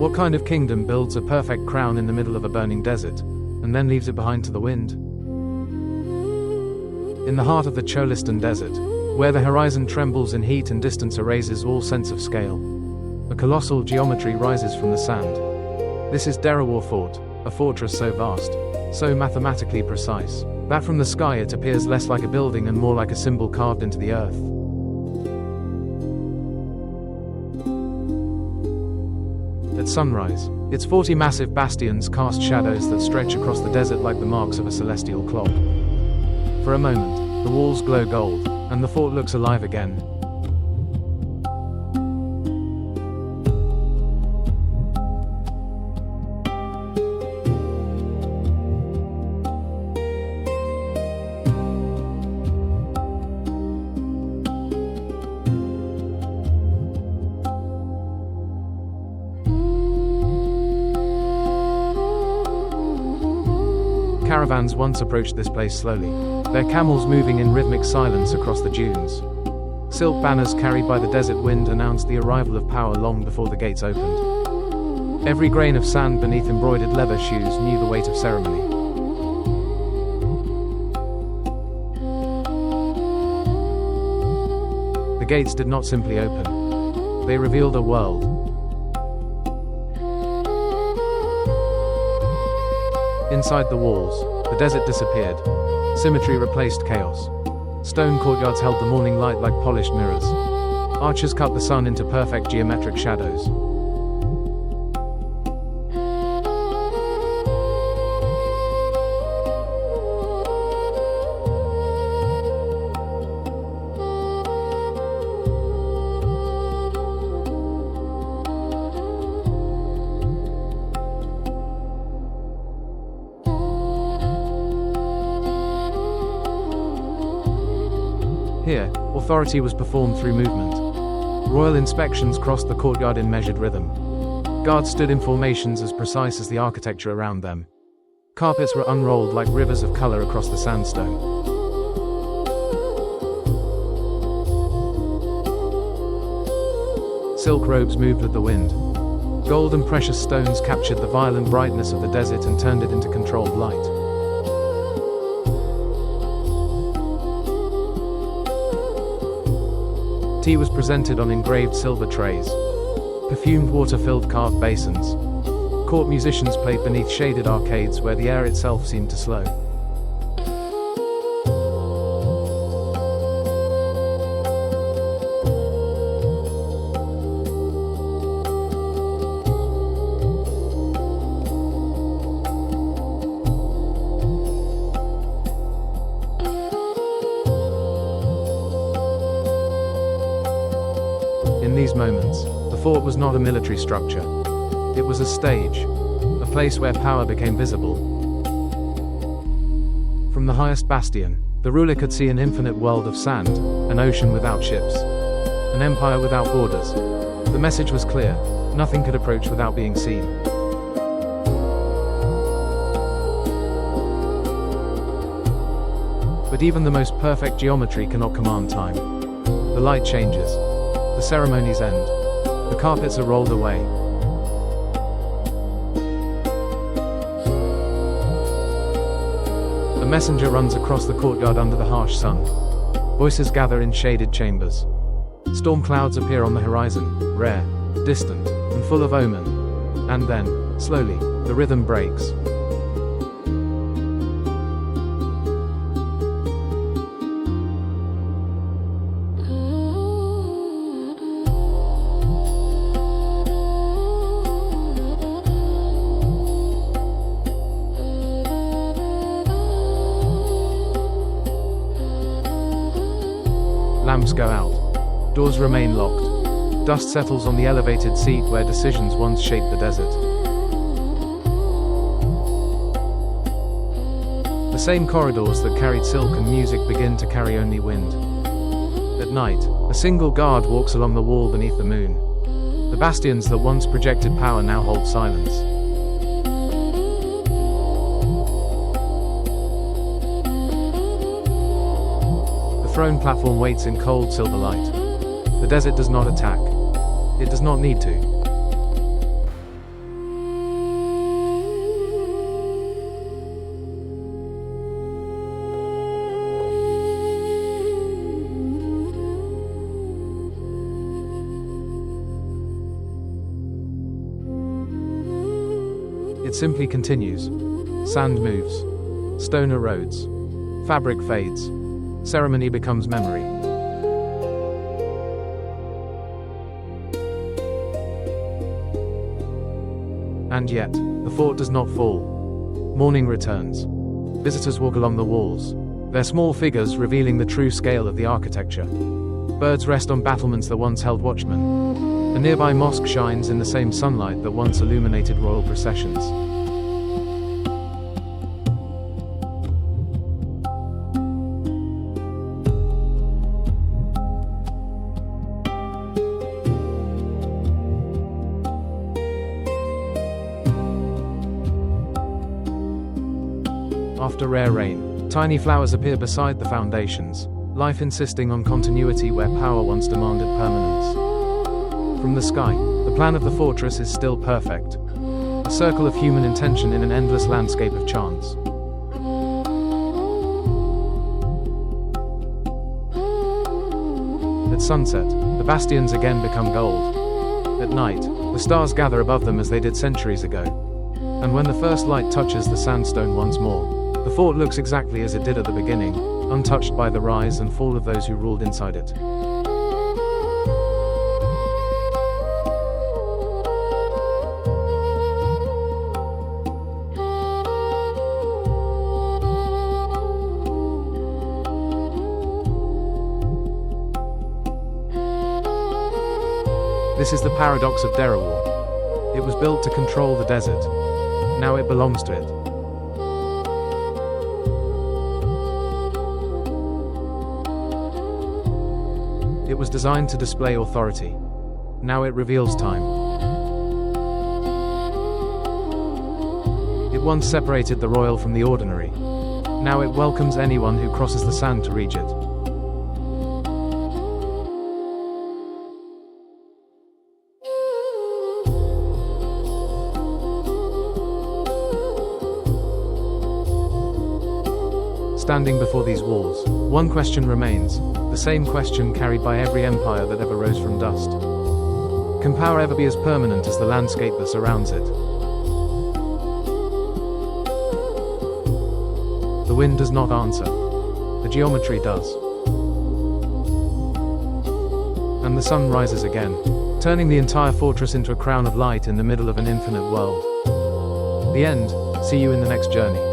What kind of kingdom builds a perfect crown in the middle of a burning desert, and then leaves it behind to the wind? In the heart of the Cholistan Desert, where the horizon trembles in heat and distance erases all sense of scale, a colossal geometry rises from the sand. This is Derawar Fort, a fortress so vast, so mathematically precise, that from the sky it appears less like a building and more like a symbol carved into the earth. At sunrise, its 40 massive bastions cast shadows that stretch across the desert like the marks of a celestial clock. For a moment, the walls glow gold, and the fort looks alive again. Caravans once approached this place slowly, their camels moving in rhythmic silence across the dunes. Silk banners carried by the desert wind announced the arrival of power long before the gates opened. Every grain of sand beneath embroidered leather shoes knew the weight of ceremony. The gates did not simply open. They revealed a world. Inside the walls, the desert disappeared. Symmetry replaced chaos. Stone courtyards held the morning light like polished mirrors. Archers cut the sun into perfect geometric shadows. Here, authority was performed through movement. Royal inspections crossed the courtyard in measured rhythm. Guards stood in formations as precise as the architecture around them. Carpets were unrolled like rivers of color across the sandstone. Silk robes moved with the wind. Gold and precious stones captured the violent brightness of the desert and turned it into controlled light. Tea was presented on engraved silver trays. Perfumed water filled carved basins. Court musicians played beneath shaded arcades where the air itself seemed to slow. In these moments, the fort was not a military structure. It was a stage, a place where power became visible. From the highest bastion, the ruler could see an infinite world of sand, an ocean without ships, an empire without borders. The message was clear: nothing could approach without being seen. But even the most perfect geometry cannot command time. The light changes. The ceremonies end. The carpets are rolled away. A messenger runs across the courtyard under the harsh sun. Voices gather in shaded chambers. Storm clouds appear on the horizon, rare, distant, and full of omen. And then, slowly, the rhythm breaks. Lamps go out. Doors remain locked. Dust settles on the elevated seat where decisions once shaped the desert. The same corridors that carried silk and music begin to carry only wind. At night, a single guard walks along the wall beneath the moon. The bastions that once projected power now hold silence. The throne platform waits in cold silver light. The desert does not attack. It does not need to. It simply continues. Sand moves. Stone erodes. Fabric fades. Ceremony becomes memory. And yet, the fort does not fall. Morning returns. Visitors walk along the walls, their small figures revealing the true scale of the architecture. Birds rest on battlements that once held watchmen. A nearby mosque shines in the same sunlight that once illuminated royal processions. After rare rain, tiny flowers appear beside the foundations, life insisting on continuity where power once demanded permanence. From the sky, the plan of the fortress is still perfect. A circle of human intention in an endless landscape of chance. At sunset, the bastions again become gold. At night, the stars gather above them as they did centuries ago. And when the first light touches the sandstone once more, the fort looks exactly as it did at the beginning, untouched by the rise and fall of those who ruled inside it. This is the paradox of Derawar. It was built to control the desert. Now it belongs to it. It was designed to display authority. Now it reveals time. It once separated the royal from the ordinary. Now it welcomes anyone who crosses the sand to reach it. Standing before these walls, one question remains, the same question carried by every empire that ever rose from dust. Can power ever be as permanent as the landscape that surrounds it? The wind does not answer. The geometry does. And the sun rises again, turning the entire fortress into a crown of light in the middle of an infinite world. The end. See you in the next journey.